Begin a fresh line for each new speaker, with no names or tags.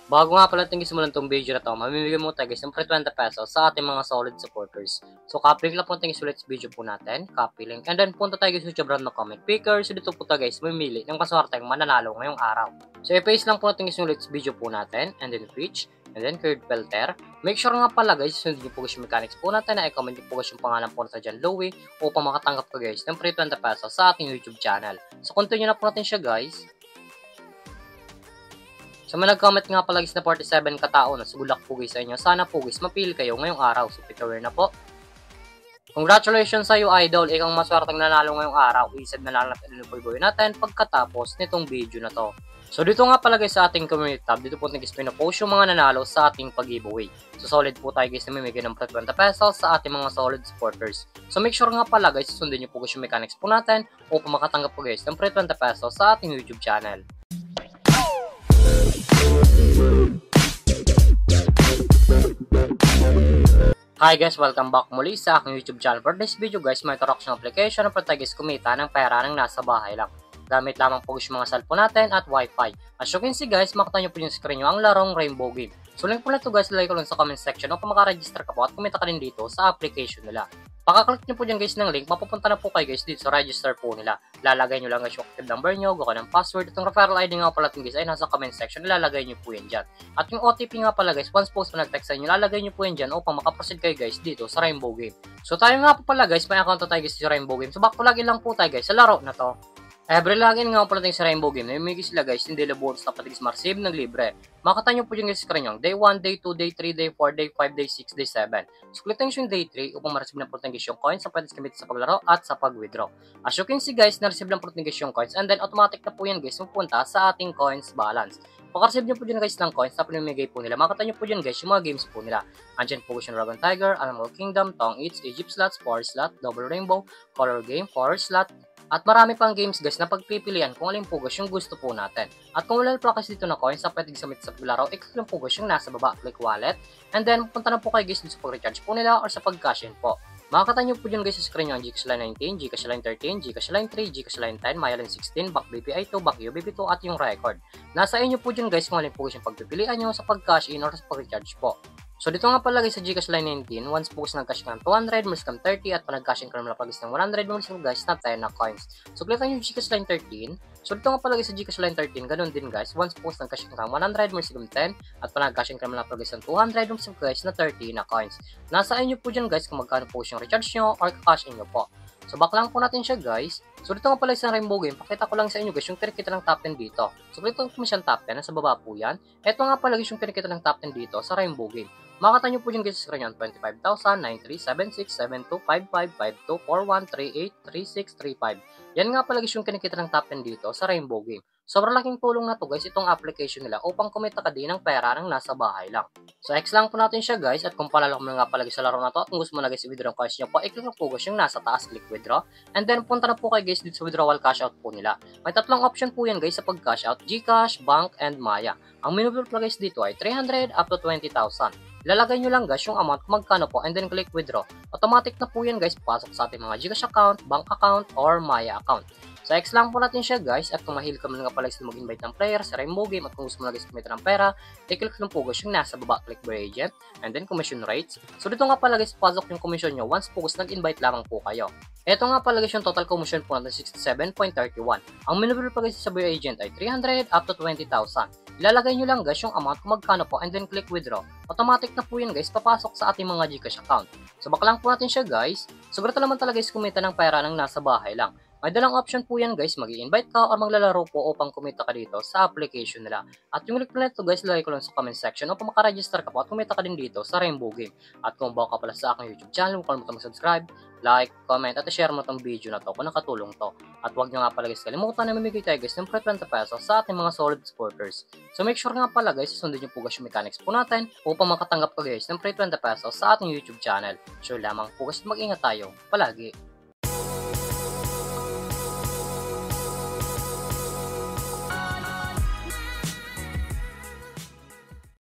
Bago nga pala natin simulan tong video na to, mamimigay mo tayo guys ng pre 20 pesos sa ating mga solid supporters. So copy link lang po natin isulat sa video po natin, copy link, and then punta tayo guys sa brand na comment picker. So dito po tayo guys mamimili ng kaswarteng mananalo ngayong araw. So i-paste lang po natin isulat sa video po natin, and then reach, and then curved filter. Make sure nga pala guys, sundin niyo po guys yung mechanics po natin na i-comment niyo po guys yung pangalan po natin dyan, Louie, upang makatanggap ko guys ng pre 20 pesos sa ating YouTube channel. So continue na po natin siya guys. So may nag-comment nga pala guys na 47 katao na sugulak po guys sa inyo. Sana po guys mapili kayo ngayong araw. So pick aware na po. Congratulations sa iyo idol. Ikaw maswerteng nanalo ngayong araw. Isad na lang natin yung giveaway natin pagkatapos nitong video na to. So dito nga pala guys sa ating community tab, dito po natin guys pinapost yung mga nanalo sa ating pag-giveaway. So solid po tayo guys na mamimigay ng 20 pesos sa ating mga solid supporters. So make sure nga pala guys, sundin niyo po guys yung mechanics po natin upang makatanggap po guys ng 20 pesos sa ating YouTube channel. Hi guys, welcome back muli sa aking YouTube channel. For this video guys, may interaction application na pwede guys kumita ng pera ng nasa bahay lang. Gamit lamang po guys yung mga cellphone natin at wifi. As you can see guys, makita nyo po yung screen nyo ang larong Rainbow Game. So link po na ito guys, lalagay ko lang sa comment section upang makaregister ka po at kumita ka din dito sa application nila. Pagka-click nyo po dyan guys ng link, mapupunta na po kayo guys dito sa register po nila. Lalagay nyo lang guys yung active number nyo, gawa ng password. Itong referral ID nga pala guys ay nasa comment section, ilalagay nyo po yan dyan. At yung OTP nga pala guys, once post mo nag-text sa inyo, lalagay nyo po yan dyan upang makaproceed kayo guys dito sa Rainbow Game. So tayo nga po pala guys, may account tayo guys sa Rainbow Game. So back to login lang po tayo guys sa laro na to. Every login nga po natin sa Rainbow Game, namimigay sila guys, hindi la bonus na pati guys ma-receive ng libre. Makita nyo po yung guys screen nyo, day 1, day 2, day 3, day 4, day 5, day 6, day 7. So click nyo yung day 3 upang ma-receive ng po guys yung coins na pwede gamitin sa paglaro at sa pag-withdraw. As you can see guys, na-receive lang po guys yung coins and then automatic na po yan guys pupunta sa ating coins balance. Pag-receive nyo po dyan guys ng coins na pinamigay po nila, makita nyo po dyan guys yung mga games po nila. Andyan po guys yung Dragon Tiger, Animal Kingdom, Tong Eats, Egypt Slots, Power Slot, Double Rainbow, Color Game, Power Slot, at marami pang games guys na pagpipilian kung alin po guys yung gusto po natin. At kung wala pa kasi dito na coins na pwede gamit sa paglaro, i-click lang po guys yung nasa baba, click wallet. And then punta na po kayo guys dito sa pag-recharge po nila or sa pag-cash in po. Makakita nyo po dyan guys sa screen nyo ang Gcash Line 19, Gcash Line 13, Gcash Line 3, Gcash Line 10, Maya Line 16, Back BPI 2, Back UBP 2 at yung record. Nasa inyo po dyan guys kung alin po guys yung pagpipilian nyo sa pag-cash in or sa pag-recharge po. So dito nga pala guys sa Gcash Line 19, once po guys nag-cash ka ng 200, mas kam 30 at pag nag-cash ka naman pag guys ng 100, mas guys na 10 na coins. So click nyo yung Gcash Line 13. So dito nga pala guys sa Gcash Line 13, ganun din guys, once po guys nag-cash ka ng 100, mas kam 10 at pag nag-cash ka naman pag guys ng 200, mas guys na 30 na coins. Nasa inyo po dyan guys kung magkano po yung recharge nyo or cash in nyo po. So back lang po natin siya guys. So dito nga pala sa Rainbow Game, pakita ko lang sa inyo guys yung kinikita ng top 10 dito. So dito kung siyang top 10, nasa baba po yan. Ito nga pala guys yung kinikita ng top 10 dito sa Rainbow Game. Makita nyo po dyan guys sa screen yan, 25,000,9376,72555241383635. Yan nga pala guys yung kinikita ng top 10 dito sa Rainbow Game. Sobrang laking tulong na to guys itong application nila upang kumita ka din ng pera ng nasa bahay lang. So X lang po natin siya guys at kung palalak mo nga pala guys sa laro na to at kung gusto mo na guys i-withdraw ang coins nyo po, i-click lang po guys yung nasa taas, click withdraw. And then punta na po kayo guys dito sa withdrawal cash out po nila. May tatlong option po yan guys sa pag-cash out, GCash, Bank, and Maya. Ang minimum po guys dito ay 300 up to 20,000. Ilalagay nyo lang guys yung amount kung magkano po and then click withdraw. Automatic na po yan guys pasok sa ating mga GCash account, bank account, or Maya account. So X lang po natin siya guys at kung mahilig ka man nga pala guys mag-invite ng player sa Rainbow Game at kung gusto mo na guys kumita ng pera, i-click lang po guys yung nasa baba, click by agent and then commission rates. So dito nga pala guys pasok yung commission nyo once po guys nag-invite lamang po kayo. Ito nga pala guys yung total commission po natin 67.31. Ang minimum pa guys sa buy agent ay 300 up to 20,000. Ilalagay nyo lang guys yung amount kung magkano po and then click withdraw. Automatic na po yun guys papasok sa ating mga GCash account. So baka lang po natin siya guys. So grato naman talaga guys kumita ng pera ng nasa bahay lang. May dalang option po yan guys, mag-i-invite ka o maglalaro po upang kumita ka dito sa application nila. At yung link po nito guys, lagay ko lang sa comment section upang makaregister ka po at kumita ka din dito sa Rainbow Game. At kung bago ka pala sa aking YouTube channel, huwag kalimutan mag-subscribe, like, comment at share mo itong video na to kung nakatulong to. At huwag nyo nga pala guys kalimutan na mamigay tayo guys ng pre 20 pesos sa ating mga solid supporters. So make sure nga pala guys, susundin nyo po guys yung mechanics po natin upang makatanggap ka guys ng pre 20 pesos sa ating YouTube channel. So lamang po guys, mag-ingat tayo palagi.